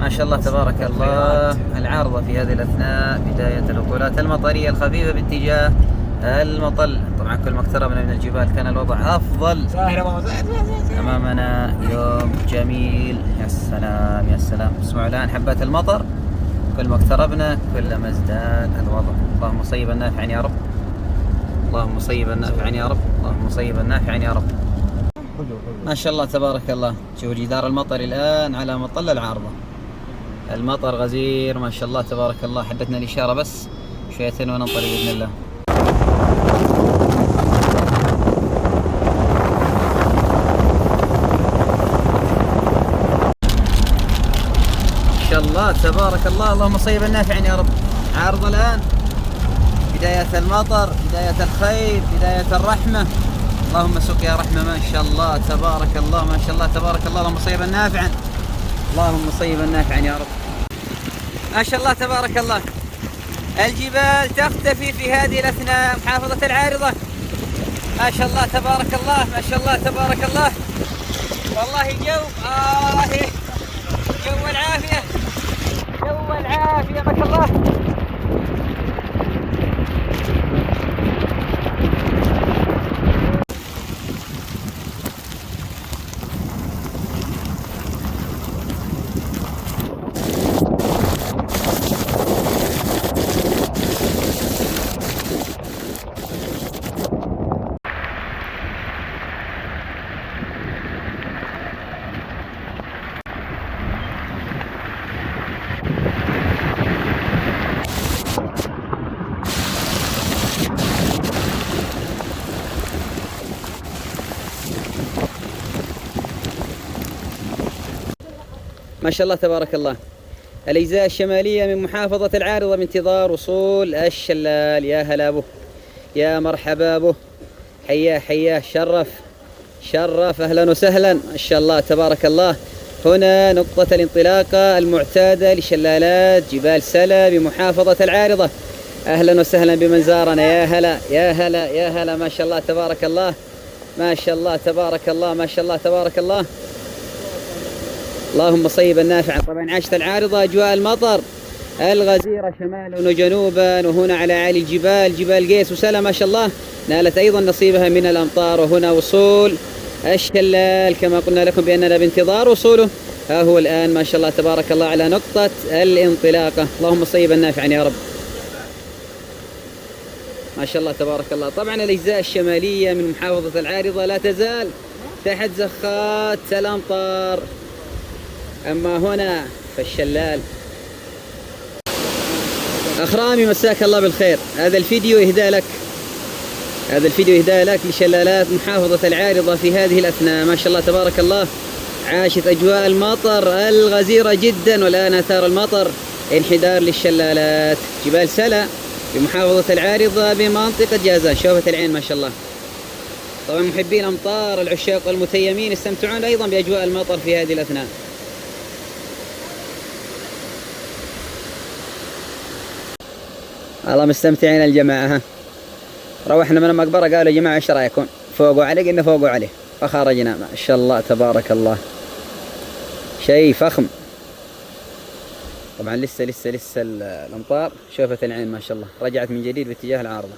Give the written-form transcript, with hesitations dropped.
ما شاء الله تبارك الله. العارضة في هذه الأثناء بداية الهطولات المطرية الخفيفة باتجاه المطل. طبعا كل ما اقتربنا من الجبال كان الوضع أفضل. أمامنا يوم جميل. يا سلام يا سلام. اسمعوا الآن حبات المطر. كل ما اقتربنا كلما ازداد الوضع. اللهم صيبا نافعا يا رب. اللهم صيبا نافعا يا رب. اللهم صيبا نافعا يا رب. ما شاء الله تبارك الله. شوفوا جدار المطر الآن على مطل العارضة. المطر غزير ما شاء الله تبارك الله. حدتنا الإشارة بس شويتين وننطلق بإذن الله. ما شاء الله تبارك الله. اللهم صيبا نافعا يا رب. عارضة الآن بداية المطر، بداية الخير، بداية الرحمة. اللهم سقيا رحمة. ما شاء الله تبارك الله. ما شاء الله تبارك الله. اللهم صيبا نافعا. اللهم صيبا نافعا يا رب. ما شاء الله تبارك الله. الجبال تختفي في هذه الأثناء. محافظة العارضة ما شاء الله تبارك الله. ما شاء الله تبارك الله. والله جو جو العافية. جو العافية ما شاء الله. ما شاء الله تبارك الله. الأجزاء الشمالية من محافظة العارضة بانتظار وصول الشلال. يا هلا به، يا مرحبا به. حياه شرف أهلا وسهلا. ما شاء الله تبارك الله. هنا نقطة الانطلاقة المعتادة لشلالات جبال سلا بمحافظة العارضة. أهلا وسهلا بمن زارنا. يا هلا يا هلا يا هلا. ما شاء الله تبارك الله. ما شاء الله تبارك الله. ما شاء الله تبارك الله. اللهم صيبا نافعا. طبعا عاشت العارضة أجواء المطر الغزيرة شمالا وجنوبا، وهنا على أعالي الجبال جبال قيس وسلا ما شاء الله نالت أيضا نصيبها من الأمطار. وهنا وصول الشلال كما قلنا لكم بأننا بانتظار وصوله. ها هو الآن ما شاء الله تبارك الله على نقطة الانطلاقة. اللهم صيبا نافعا يا رب. ما شاء الله تبارك الله. طبعا الأجزاء الشمالية من محافظة العارضة لا تزال تحت زخات الأمطار. أما هنا فالشلال. أخ رامي مساك الله بالخير. هذا الفيديو إهداء لك. هذا الفيديو إهداء لك لشلالات محافظة العارضة في هذه الأثناء. ما شاء الله تبارك الله. عاشت أجواء المطر الغزيرة جدا، والآن آثار المطر انحدار للشلالات. جبال سلا بمحافظة العارضة بمنطقة جازان شوفة العين ما شاء الله. طبعا محبي الأمطار العشاق والمتيمين يستمتعون أيضا بأجواء المطر في هذه الأثناء. والله مستمتعين الجماعة. ها روحنا من المقبرة قالوا يا جماعة ايش رايكم؟ فوقوا عليه؟ قلنا فوقوا عليه فخرجنا. ما شاء الله تبارك الله. شيء فخم. طبعا لسه الأمطار شوفة العين ما شاء الله رجعت من جديد باتجاه العارضة.